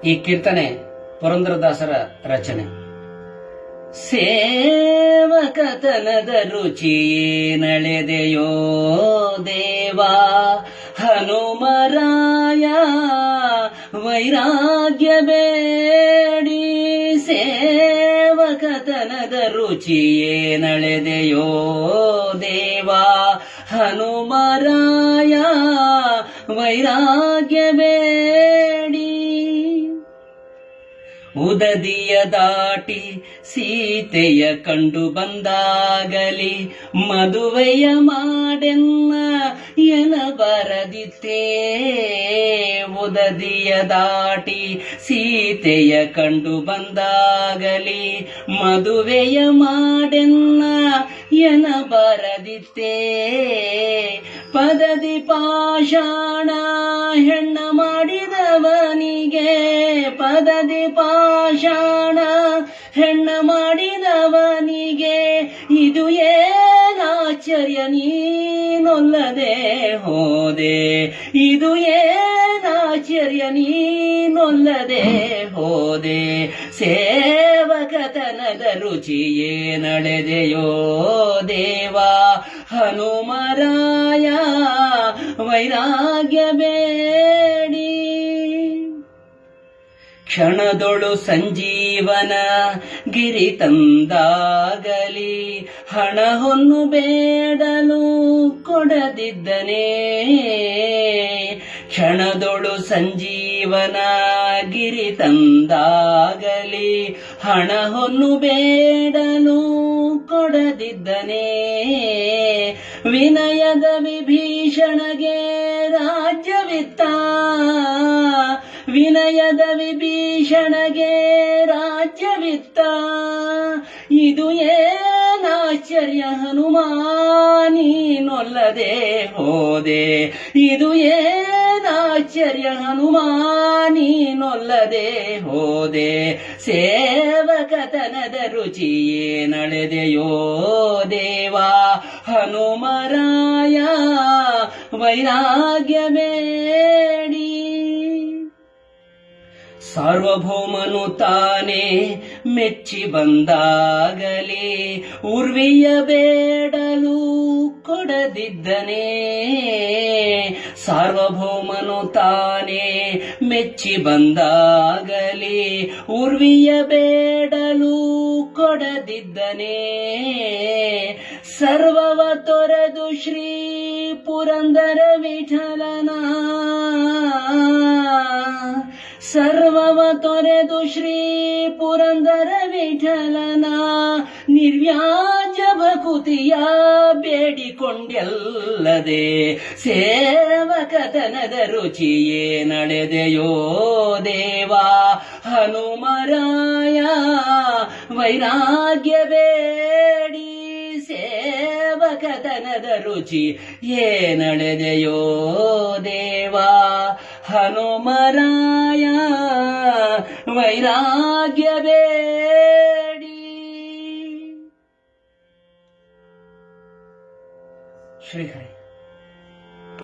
ಈ ಕೀರ್ತನೆ ಪುರಂದರದಾಸರ ರಚನೆ. ಸೇವಕತನದ ರುಚಿಯೇ ನಳೆದೆಯೋ ದೇವಾ ಹನುಮರಾಯ, ವೈರಾಗ್ಯ ಬೇಡಿ ಸೇವಕತನದ ರುಚಿಯೇ ನಳೆದೆಯೋ ದೇವಾ ಹನುಮರಾಯ, ವೈರಾಗ್ಯ ಬೇಡಿ. ಉದದಿಯ ದಾಟಿ ಸೀತೆಯ ಕಂಡು ಬಂದಾಗಲಿ ಮದುವೆಯ ಮಾಡೆನ್ನ ಎನ ಬರದಿತ್ತೇ. ಉದದಿಯ ದಾಟಿ ಸೀತೆಯ ಕಂಡು ಬಂದಾಗಲಿ ಮದುವೆಯ ಮಾಡೆನ್ನ ಎನ ಬರದಿತ್ತೇ. ಪದದಿ ಪಾಷಾಣ ಹೆಣ್ಣ ಮಾಡಿದವನಿಗೆ, ಪದದಿ ಪಾಷಾಣ ಹೆಣ್ಣ ಮಾಡಿದವನಿಗೆ ಇದು ಏನಾಶ್ಚರ್ಯ ನೀನೊಲ್ಲದೆ ಹೋದೆ, ಇದು ಏನಾಶ್ಚರ್ಯ ನೀನೊಲ್ಲದೆ ಹೋದೆ. ಸೇವಕತನದ ರುಚಿಯೇ ನಡೆದೆಯೋ ದೇವಾ ಹನುಮರಾಯ, ವೈರಾಗ್ಯ ಬೇಡಿ. ಕ್ಷಣದೊಳು ಸಂಜೀವನ ಗಿರಿ ತಂದಾಗಲಿ ಹಣ ಹೊನ್ನು ಬೇಡಲು ಕೊಡದಿದ್ದನೇ. ಕ್ಷಣದೊಳು ಸಂಜೀವನ ಗಿರಿ ತಂದಾಗಲಿ ಹಣ ಹೊನ್ನು ಬೇಡಲು ಕೊಡದಿದ್ದನೇ. ವಿನಯದ ವಿಭೀಷಣಗೆ ರಾಜ್ಯವಿತ್ತ, ವಿನಯದ ವಿಭೀಷಣಗೆ ರಾಜ್ಯವಿತ್ತ. ಇದು ಏನಾಶ್ಚರ್ಯ ಹನುಮಾ ನೀನೊಲ್ಲದೆ ಹೋದೆ, ಇದು ಏನಾಶ್ಚರ್ಯ ಹನುಮಾ ನೀನೊಲ್ಲದೆ ಹೋದೆ. ಸೇವಕತನದ ರುಚಿಯೇ ನಡೆದೆಯೋ ದೇವಾ ಹನುಮರಾಯ, ವೈರಾಗ್ಯ ಬೇಡಿ. ಸಾರ್ವಭೌಮನು ತಾನೇ ಮೆಚ್ಚಿ ಬಂದಾಗಲಿ ಉರ್ವಿಯ ಬೇಡಲು ಕೊಡದಿದ್ದನೇ. ಸಾರ್ವಭೌಮನು ತಾನೇ ಮೆಚ್ಚಿ ಬಂದಾಗಲಿ ಉರ್ವಿಯ ಬೇಡಲು ಕೊಡದಿದ್ದನೇ. ಸರ್ವವ ತೊರೆದು ಶ್ರೀ ಪುರಂದರ ವಿಠಲನ, ಸರ್ವವ ತೊರೆದು ಶ್ರೀ ಪುರಂದರ ವಿಠಲನ ನಿರ್ವ್ಯಾಜ ಭಕುತಿಯ ಬೇಡಿಕೊಂಡೆಲ್ಲದೆ. ಸೇವಕತನದ ರುಚಿಯೇ ನಡೆದೆಯೋ ದೇವಾ ಹನುಮರಾಯ, ವೈರಾಗ್ಯ ಬೇಡಿ. ಸೇವಕತನದ ರುಚಿ ಏ ನಡೆದೆಯೋ ದೇವಾ ಹನುಮರಾಯ, ವೈರಾಗ್ಯ ಬೇಡಿ. ಶ್ರೀಹರಿ.